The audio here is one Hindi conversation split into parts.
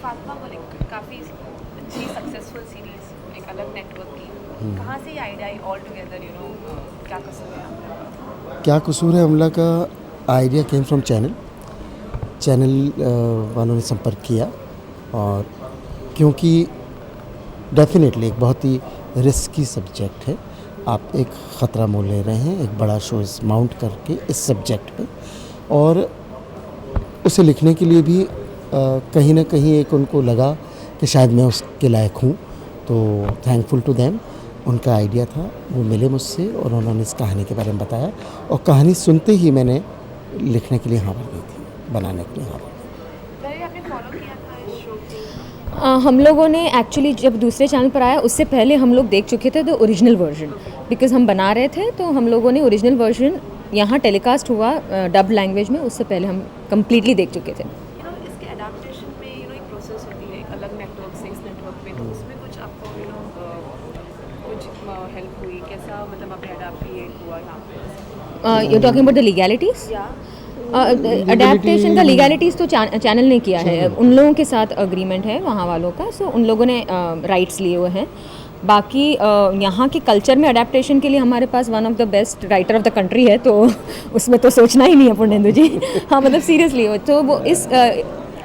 फातिमा को काफ़ी अच्छी सक्सेसफुल सीरीज एक अलग नेटवर्क की, कहाँ से ये आइडिया आई ऑल टुगेदर, क्या कसूर है आपका? क्या कसूर है अमला का आइडिया केम फ्रॉम चैनल वालों ने संपर्क किया, और क्योंकि डेफिनेटली एक बहुत ही रिस्की सब्जेक्ट है, आप एक ख़तरा मोल ले रहे हैं, एक बड़ा शो इस माउंट करके इस सब्जेक्ट पे, और उसे लिखने के लिए भी कहीं ना कहीं एक उनको लगा कि शायद मैं उसके लायक हूँ, तो थैंकफुल टू देम। उनका आइडिया था, वो मिले मुझसे और उन्होंने इस कहानी के बारे में बताया, और कहानी सुनते ही मैंने लिखने के लिए हाँ भर दी थी, बनाने के लिए हाँ भर दी। पहले आपने फॉलो किया था इस शो को? हम लोगों ने एक्चुअली जब दूसरे चैनल पर आया उससे पहले हम लोग देख चुके थे द ओरिजिनल वर्जन, बिकॉज हम बना रहे थे, तो हम लोगों ने ओरिजिनल वर्जन यहाँ टेलीकास्ट हुआ डब लैंग्वेज में, उससे पहले हम कम्प्लीटली देख चुके थे। इसके अडेप्टेशन में एक प्रोसेस होती है, एक अलग नेटवर्क से इस नेटवर्क पे, तो उसमें कुछ आपको कुछ हेल्प हुई, कैसा मतलब आपने अडेप्ट हुआ यहाँ पे? You talking about the legalities? Adaptation का लीगैलिटीज़ तो चैनल ने किया है, उन लोगों के साथ अग्रीमेंट है वहाँ वालों का, सो उन लोगों ने राइट्स लिए हुए हैं। बाकी यहाँ के कल्चर में अडेप्टेशन के लिए हमारे पास one of the best writer of the country है, तो उसमें तो सोचना ही नहीं है पूर्णेंदु जी। हाँ, मतलब सीरियसली तो वो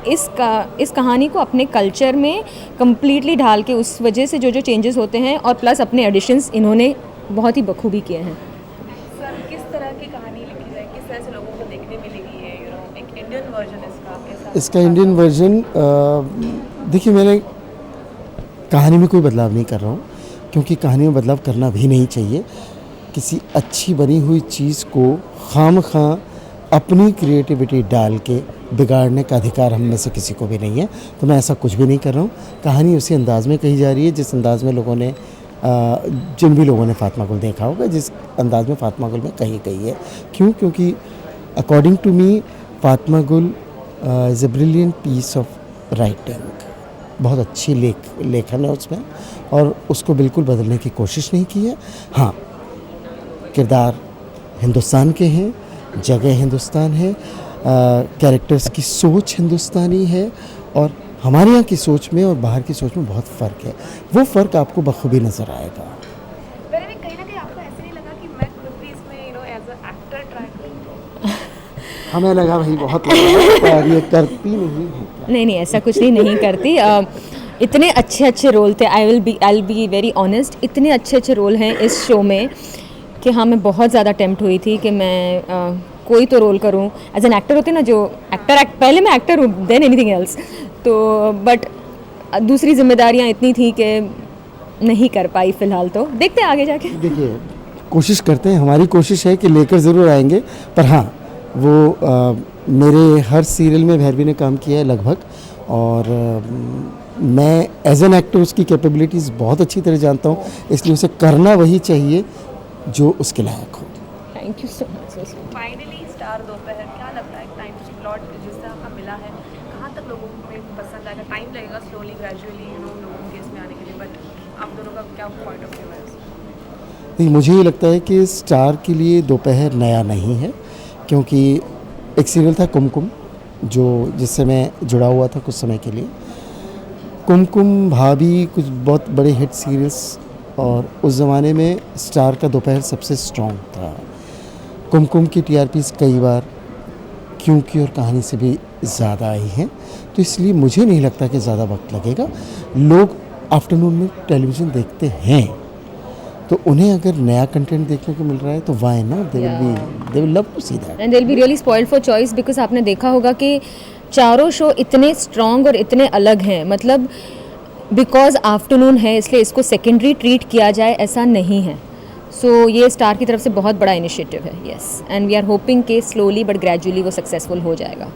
इस कहानी को अपने कल्चर में कम्प्लीटली ढाल के, उस वजह से जो जो चेंजेस होते हैं, और प्लस अपने एडिशंस इन्होंने बहुत ही बखूबी किए हैं। सर, किस तरह की कहानी लिखी जाए, किस तरह से लोगों को देखने मिलेगी है, एक इंडियन वर्जन इसका इंडियन वर्जन? देखिए, मैंने कहानी में कोई बदलाव नहीं कर रहा हूँ, क्योंकि कहानी में बदलाव करना भी नहीं चाहिए। किसी अच्छी बनी हुई चीज़ को खामखा अपनी क्रिएटिविटी डाल के बिगाड़ने का अधिकार हम में से किसी को भी नहीं है, तो मैं ऐसा कुछ भी नहीं कर रहा हूँ। कहानी उसी अंदाज़ में कही जा रही है जिस अंदाज़ में लोगों ने जिन भी लोगों ने फातिमा गुल देखा होगा, जिस अंदाज़ में फातिमा गुल में कही गई है। क्योंकि according to me Fatima Gul is a brilliant piece of writing, बहुत अच्छी लेखन है उसमें, और उसको बिल्कुल बदलने की कोशिश नहीं की है। हाँ, किरदार हिंदुस्तान के हैं, जगह हिंदुस्तान है, कैरेक्टर्स की सोच हिंदुस्तानी है, और हमारे यहाँ की सोच में और बाहर की सोच में बहुत फ़र्क है। वो फ़र्क आपको बखूबी नज़र आएगा। कहीं ना कहीं आपको ऐसे नहीं लगा कि मैं खुद भी इसमें एज अ एक्टर ट्राई करूँ? हमें लगा भाई, बहुत लगा, पर ये करती नहीं है। नहीं, ऐसा कुछ नहीं करती। इतने अच्छे रोल थे, I will be very honest, इतने अच्छे रोल हैं इस शो में कि हाँ, मैं बहुत ज़्यादा टेम्प्ट हुई थी कि मैं कोई तो रोल करूँ एज एन एक्टर। होते ना जो पहले मैं एक्टर हूँ, देन एनीथिंग एल्स, तो बट दूसरी जिम्मेदारियाँ इतनी थी कि नहीं कर पाई फ़िलहाल, तो देखते हैं आगे जाके। देखिए, कोशिश करते हैं, हमारी कोशिश है कि लेकर ज़रूर आएंगे, पर हाँ, वो मेरे हर सीरियल में भैरवी ने काम किया है लगभग, और मैं एज एन एक्टर उसकी कैपेबिलिटीज़ बहुत अच्छी तरह जानता हूँ, इसलिए उसे करना वही चाहिए जो उसके लायक हो। Thank you so much. Finally star दोपहर, क्या लगता है टाइम स्लॉट जिस तरह का मिला है, कहाँ तक लोगों में पसंद आएगा? टाइम लगेगा, स्लोली ग्रेजुअली लोगों के इसमें आने के लिए, बट आप दोनों का क्या पॉइंट ऑफ व्यू है उसमें? नहीं, मुझे ये लगता है कि स्टार के लिए दोपहर नया नहीं है, क्योंकि एक सीरियल था कुमकुम, जिससे मैं जुड़ा हुआ था कुछ समय के लिए। कुमकुम, भाभी, कुछ बहुत बड़े हिट सीरियल्स, और उस ज़माने में स्टार का दोपहर सबसे स्ट्रॉन्ग था। कुमकुम की टीआरपीज़ कई बार क्योंकि और कहानी से भी ज़्यादा आई हैं, तो इसलिए मुझे नहीं लगता कि ज़्यादा वक्त लगेगा। लोग आफ्टरनून में टेलीविज़न देखते हैं, तो उन्हें अगर नया कंटेंट देखने को मिल रहा है तो why not, they will love to see that, and they will be really spoiled for choice, because आपने देखा होगा कि चारों शो इतने स्ट्रॉन्ग और इतने अलग हैं, मतलब बिकॉज आफ्टरनून है इसलिए इसको सेकेंडरी ट्रीट किया जाए ऐसा नहीं है। सो ये स्टार की तरफ से बहुत बड़ा इनिशिएटिव है, yes, and we are hoping कि स्लोली बट ग्रेजुअली वो सक्सेसफुल हो जाएगा।